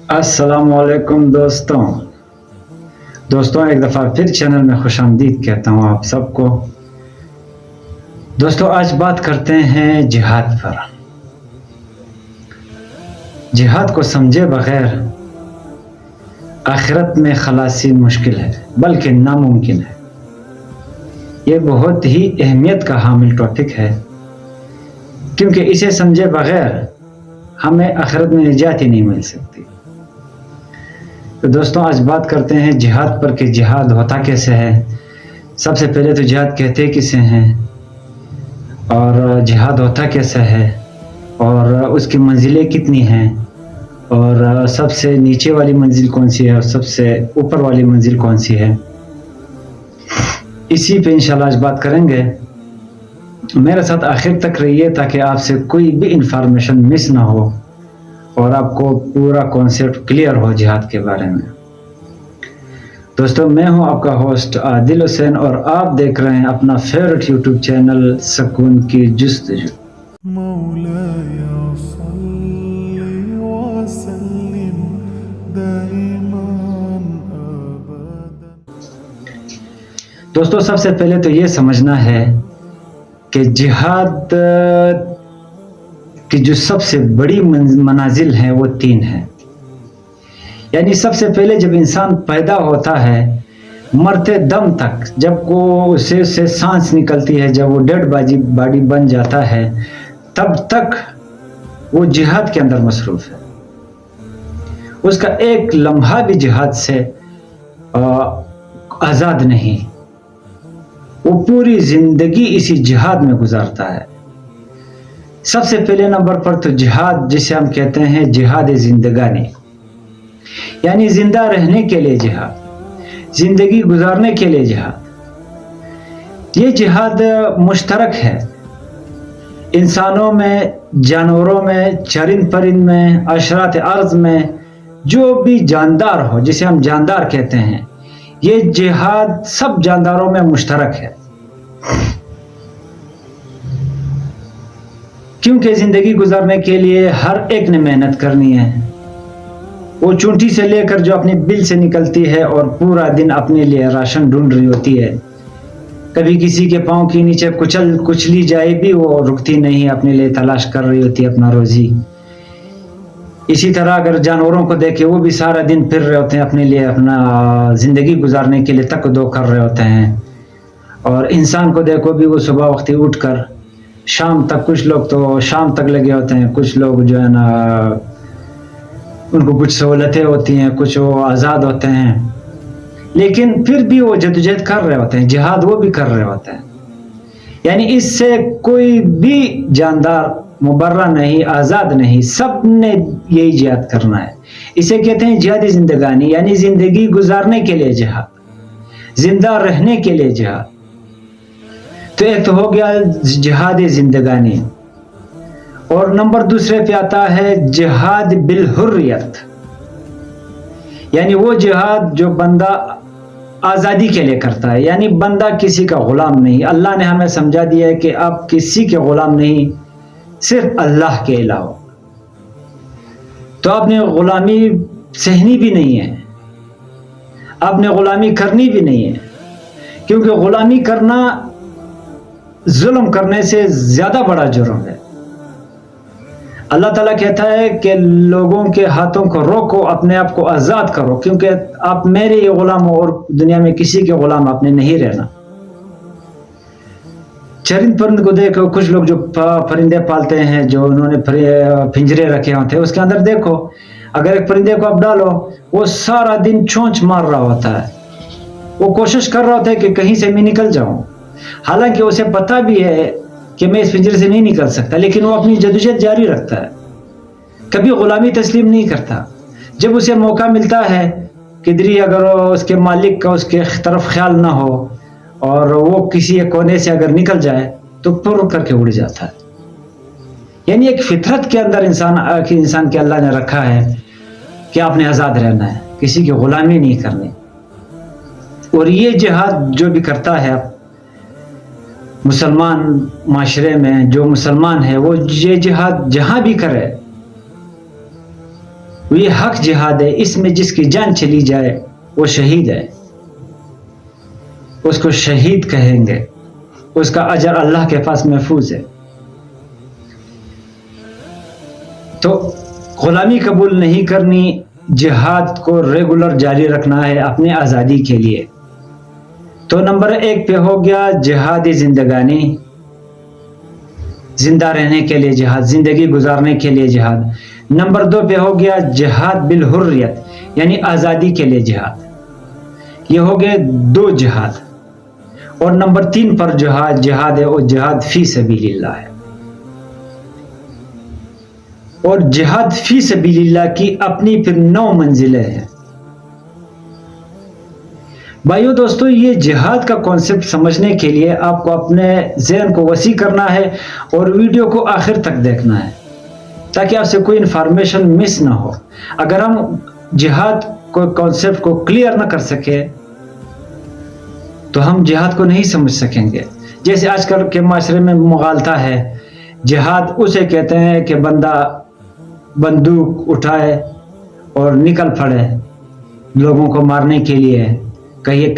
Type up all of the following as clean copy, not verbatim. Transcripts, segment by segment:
अस्सलामुअलैकुम दोस्तों एक दफ़ा फिर चैनल में खुश आमदीद कहता हूँ आप सबको। दोस्तों आज बात करते हैं जिहाद पर। जिहाद को समझे बगैर आखिरत में खलासी मुश्किल है, बल्कि नामुमकिन है। ये बहुत ही अहमियत का हामिल टॉपिक है, क्योंकि इसे समझे बगैर हमें आखिरत में निजात ही नहीं मिल सकती। तो दोस्तों आज बात करते हैं जिहाद पर कि जिहाद होता कैसे है। सबसे पहले तो जिहाद कहते किसे हैं और जिहाद होता कैसे है और उसकी मंजिलें कितनी हैं और सबसे नीचे वाली मंजिल कौन सी है और सबसे ऊपर वाली मंजिल कौन सी है, इसी पे इंशाल्लाह आज बात करेंगे। मेरे साथ आखिर तक रहिए ताकि आपसे कोई भी इंफॉर्मेशन मिस ना हो और आपको पूरा कॉन्सेप्ट क्लियर हो जिहाद के बारे में। दोस्तों मैं हूं आपका होस्ट आदिल हुसैन और आप देख रहे हैं अपना फेवरेट यूट्यूब चैनल सुकून की जुस्तजू। दोस्तों सबसे पहले तो ये समझना है कि जिहाद कि जो सबसे बड़ी मनाजिल है वो 3 है। यानी सबसे पहले जब इंसान पैदा होता है, मरते दम तक, जब को उसे सांस निकलती है, जब वो डेड बॉडी बन जाता है, तब तक वो जिहाद के अंदर मसरूफ है। उसका एक लम्हा भी जिहाद से आज़ाद नहीं, वो पूरी जिंदगी इसी जिहाद में गुजारता है। सबसे पहले नंबर पर तो जिहाद जिसे हम कहते हैं जिहाद जिंदगानी, यानी जिंदा रहने के लिए जिहाद, जिंदगी गुजारने के लिए जिहाद। ये जिहाद मुश्तरक है इंसानों में, जानवरों में, चरिंद परिंद में, अशरात अर्ज में, जो भी जानदार हो, जिसे हम जानदार कहते हैं, ये जिहाद सब जानदारों में मुश्तरक है। क्योंकि जिंदगी गुजारने के लिए हर एक ने मेहनत करनी है। वो चूंटी से लेकर जो अपनी बिल से निकलती है और पूरा दिन अपने लिए राशन ढूंढ रही होती है। कभी किसी के पांव के नीचे कुचली जाए भी वो रुकती नहीं, अपने लिए तलाश कर रही होती है अपना रोजी। इसी तरह अगर जानवरों को देखे, वो भी सारा दिन फिर रहे होते हैं, अपने लिए अपना जिंदगी गुजारने के लिए तक दो कर रहे होते हैं। और इंसान को देखो भी, वो सुबह वक्त उठकर शाम तक, कुछ लोग तो शाम तक लगे होते हैं, कुछ लोग जो है ना उनको कुछ सहूलतें होती हैं, कुछ वो आज़ाद होते हैं, लेकिन फिर भी वो जदोजहद कर रहे होते हैं, जिहाद वो भी कर रहे होते हैं। यानी इससे कोई भी जानदार मुबर्रा नहीं, आज़ाद नहीं, सब ने यही जिहाद करना है। इसे कहते हैं जिहाद जिंदगानी, यानी जिंदगी गुजारने के लिए जिहाद, जिंदा रहने के लिए जिहाद। तो एक तो हो गया जिहाद जिंदगानी, और नंबर दूसरे पे आता है जिहाद बिल हुर्रियत, यानी वो जिहाद जो बंदा आज़ादी के लिए करता है, यानी बंदा किसी का गुलाम नहीं। अल्लाह ने हमें समझा दिया है कि आप किसी के गुलाम नहीं, सिर्फ अल्लाह के अलावा। तो आपने गुलामी सहनी भी नहीं है, आपने गुलामी करनी भी नहीं है, क्योंकि गुलामी करना जुल्म करने से ज्यादा बड़ा जुर्म है। अल्लाह ताला कहता है कि लोगों के हाथों को रोको, अपने आप को आज़ाद करो, क्योंकि आप मेरे ये गुलाम हो और दुनिया में किसी के गुलाम आपने नहीं रहना। चरिंद परिंद को देखो, कुछ लोग जो परिंदे पालते हैं, जो उन्होंने पिंजरे रखे होते हैं, उसके अंदर देखो, अगर एक परिंदे को आप डालो, वो सारा दिन चोंच मार रहा होता है, वो कोशिश कर रहा होता है कि कहीं से मैं निकल जाऊं। हालांकि उसे पता भी है कि मैं इस पिंजरे से नहीं निकल सकता, लेकिन वो अपनी जदोजहद जारी रखता है, कभी गुलामी तस्लीम नहीं करता। जब उसे मौका मिलता है, किधरी अगर उसके मालिक का उसके तरफ ख्याल ना हो और वो किसी एक कोने से अगर निकल जाए तो पुर करके उड़ जाता है। यानी एक फितरत के अंदर इंसान के अल्लाह ने रखा है कि आपने आज़ाद रहना है, किसी की गुलामी नहीं करनी। और ये जिहाद जो भी करता है मुसलमान माशरे में, जो मुसलमान है, वो ये जिहाद जहाँ भी करे یہ حق جہاد ہے، اس میں جس کی جان چلی جائے وہ شہید ہے، اس کو شہید کہیں گے، اس کا اجر اللہ کے پاس محفوظ ہے۔ تو غلامی قبول نہیں کرنی، جہاد کو ریگولر جاری رکھنا ہے اپنی آزادی کے لیے۔ تو نمبر 1 پہ ہو گیا جہاد زندگانی، زندہ رہنے کے لیے جہاد، زندگی گزارنے کے لیے جہاد۔ نمبر 2 پہ ہو گیا جہاد بالحریت، یعنی آزادی کے لیے جہاد۔ یہ ہو گئے 2 جہاد۔ اور نمبر 3 پر جہاد ہے وہ جہاد فی سبیل اللہ ہے۔ اور جہاد فی سبیل اللہ کی اپنی پھر 9 منزلیں ہیں۔ بھائیو دوستو، یہ جہاد کا کانسیپٹ سمجھنے کے لیے آپ کو اپنے ذہن کو وسیع کرنا ہے اور ویڈیو کو آخر تک دیکھنا ہے تاکہ آپ سے کوئی انفارمیشن مس نہ ہو۔ اگر ہم جہاد کو کانسیپٹ کو کلیئر نہ کر سکے تو ہم جہاد کو نہیں سمجھ سکیں گے۔ جیسے آج کل کے معاشرے میں مغالطہ ہے، جہاد اسے کہتے ہیں کہ بندہ بندوق اٹھائے اور نکل پڑے لوگوں کو مارنے کے لیے، کہیں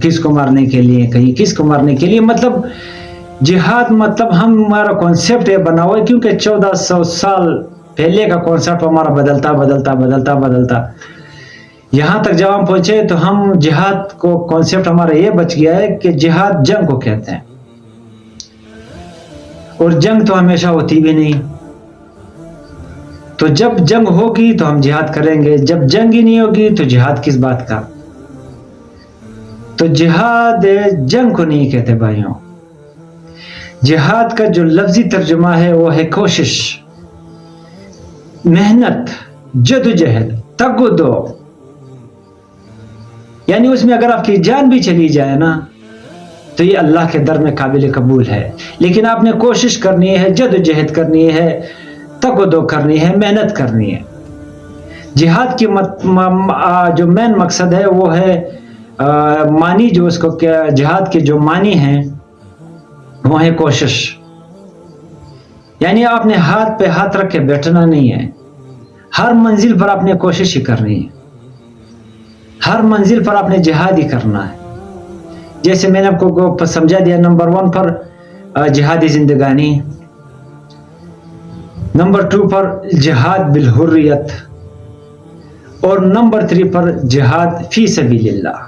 کس کو مارنے کے لیے، کہیں کس کو مارنے کے لیے۔ مطلب جہاد مطلب ہمارا کانسیپٹ یہ بنا ہوا ہے، کیونکہ 1400 سال پہلے کا کانسیپٹ ہمارا بدلتا یہاں تک جب ہم پہنچے تو ہم جہاد کو کانسیپٹ ہمارا یہ بچ گیا ہے کہ جہاد جنگ کو کہتے ہیں، اور جنگ تو ہمیشہ ہوتی بھی نہیں۔ تو جب جنگ ہوگی تو ہم جہاد کریں گے، جب جنگ ہی نہیں ہوگی تو جہاد کس بات کا۔ تو جہاد جنگ کو نہیں کہتے بھائیوں۔ جہاد کا جو لفظی ترجمہ ہے وہ ہے کوشش، محنت، جدوجہد، تگ و دو۔ یعنی اس میں اگر آپ کی جان بھی چلی جائے نا تو یہ اللہ کے در میں قابل قبول ہے، لیکن آپ نے کوشش کرنی ہے، جدوجہد کرنی ہے، تگ و دو کرنی ہے، محنت کرنی ہے۔ جہاد کی جو مین مقصد ہے وہ ہے معنی، جو اس کو جہاد کے جو معنی ہیں وہ ہے کوشش۔ یعنی آپ نے ہاتھ پہ ہاتھ رکھ کے بیٹھنا نہیں ہے، ہر منزل پر آپ نے کوشش ہی کرنی ہے، ہر منزل پر آپ نے جہاد ہی کرنا ہے۔ جیسے میں نے آپ کو سمجھا دیا، نمبر 1 پر جہادی زندگانی، نمبر 2 پر جہاد بالحریت، اور نمبر 3 پر جہاد فی سبیل اللہ۔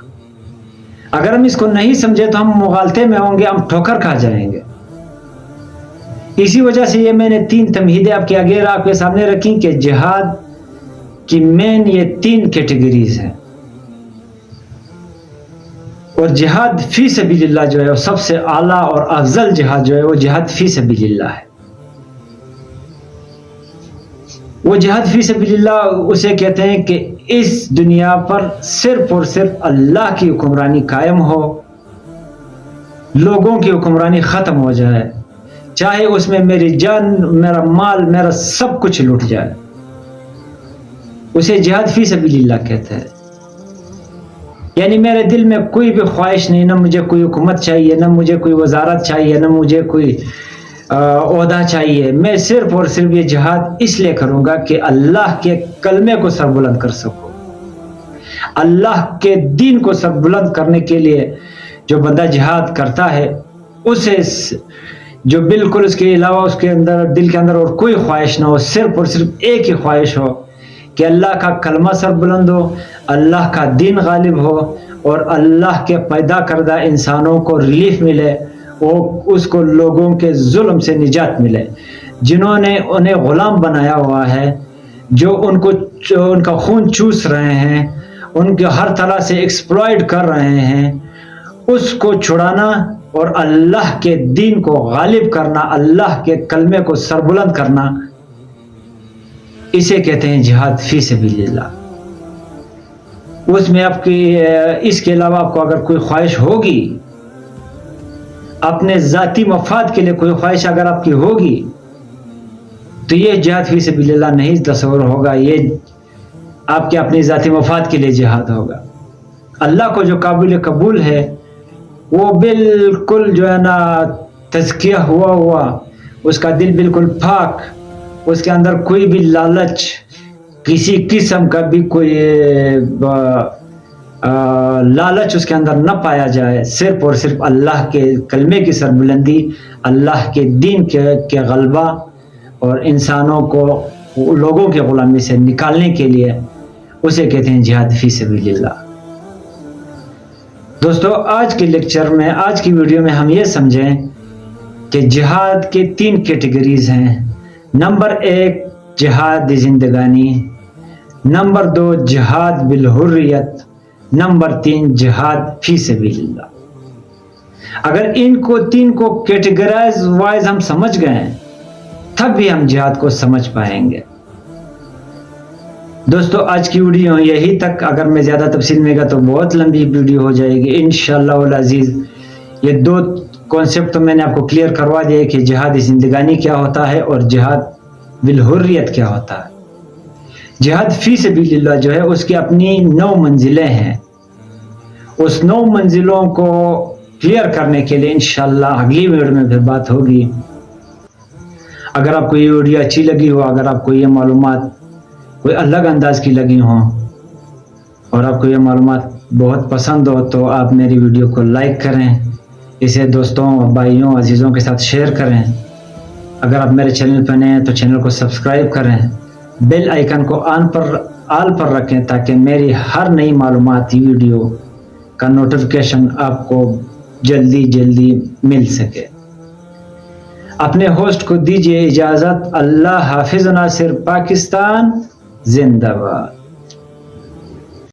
اگر ہم اس کو نہیں سمجھے تو ہم مغالطے میں ہوں گے، ہم ٹھوکر کھا جائیں گے۔ اسی وجہ سے یہ میں نے 3 تمہیدیں آپ کے سامنے رکھی کہ جہاد کی مین یہ 3 کیٹیگریز ہیں، اور جہاد فی سبیل اللہ جو ہے وہ سب سے اعلیٰ اور افضل جہاد جو ہے وہ جہاد فی سبیل اللہ ہے۔ وہ جہاد فی سبیل اللہ اسے کہتے ہیں کہ اس دنیا پر صرف اور صرف اللہ کی حکمرانی قائم ہو، لوگوں کی حکمرانی ختم ہو جائے، چاہے اس میں میری جان، میرا مال، میرا سب کچھ لٹ جائے، اسے جہاد فی سبیل اللہ کہتے ہیں۔ یعنی میرے دل میں کوئی بھی خواہش نہیں، نہ مجھے کوئی حکومت چاہیے، نہ مجھے کوئی وزارت چاہیے، نہ مجھے کوئی عہدہ چاہیے، میں صرف اور صرف یہ جہاد اس لیے کروں گا کہ اللہ کے کلمے کو سر بلند کر سکوں۔ اللہ کے دین کو سر بلند کرنے کے لیے جو بندہ جہاد کرتا ہے، اسے جو بالکل اس کے علاوہ اس کے اندر، دل کے اندر اور کوئی خواہش نہ ہو، صرف اور صرف ایک ہی خواہش ہو کہ اللہ کا کلمہ سر بلند ہو، اللہ کا دین غالب ہو، اور اللہ کے پیدا کردہ انسانوں کو ریلیف ملے، اس کو لوگوں کے ظلم سے نجات ملے، جنہوں نے انہیں غلام بنایا ہوا ہے، جو ان کا خون چوس رہے ہیں، ان کے ہر طرح سے ایکسپلائٹ کر رہے ہیں، اس کو چھڑانا اور اللہ کے دین کو غالب کرنا، اللہ کے کلمے کو سربلند کرنا، اسے کہتے ہیں جہاد فی سبیل اللہ۔ اس میں آپ کی اس کے علاوہ آپ کو اگر کوئی خواہش ہوگی، اپنے ذاتی مفاد کے لیے کوئی خواہش اگر آپ کی ہوگی، تو یہ جہاد فی سبیل اللہ نہیں تصور ہوگا، یہ آپ کے اپنے ذاتی مفاد کے لیے جہاد ہوگا۔ اللہ کو جو قابل قبول ہے وہ بالکل جو ہے نا تزکیہ ہوا، اس کا دل بالکل پاک، उसके अंदर कोई भी लालच, किसी किस्म का भी कोई लालच उसके अंदर न पाया जाए, सिर्फ और सिर्फ अल्लाह के कलमे की सरबुलंदी, अल्लाह के दीन के गलबा और इंसानों को लोगों के गुलामी से निकालने के लिए, उसे कहते हैं जिहाद फी सबीलिल्लाह। दोस्तों, आज के लेक्चर में, आज की वीडियो में हम ये समझें कि जिहाद के 3 कैटेगरीज हैं। नंबर 1 जिहाद जिंदगानी, नंबर 2 जिहाद बिल हुर्रियत, नंबर 3 जिहाद फी सबीलिल्लाह। अगर इनको 3 को कैटेगराइज वाइज हम समझ गए तब भी हम जिहाद को समझ पाएंगे। दोस्तों, आज की वीडियो यही तक। अगर मैं ज़्यादा तफसील में गया तो बहुत लंबी वीडियो हो जाएगी। इंशाअल्लाह अज़ीज़ ये 2 कॉन्सेप्ट तो मैंने आपको क्लियर करवा दिया कि जिहाद जिंदगानी क्या होता है और जिहाद बिल हुर्रियत क्या होता है। जिहाद फी सबीलिल्लाह जो है उसकी अपनी 9 मंजिलें हैं। उस 9 मंजिलों को क्लियर करने के लिए इंशाअल्लाह अगली वीडियो में फिर बात होगी। अगर आपको ये वीडियो अच्छी लगी हो, अगर आपको ये मालूमात कोई अलग अंदाज की लगी हो और आपको ये मालूमात बहुत पसंद हो तो आप मेरी वीडियो को लाइक करें, इसे दोस्तों, भाइयों, अजीज़ों के साथ शेयर करें। अगर आप मेरे चैनल पर नए हैं तो चैनल को सब्सक्राइब करें, बेल आइकन को ऑल पर रखें ताकि मेरी हर नई मालूमाती वीडियो का नोटिफिकेशन आपको जल्दी मिल सके। अपने होस्ट को दीजिए इजाज़त। अल्लाह हाफिज़। नासिर पाकिस्तान जिंदाबाद।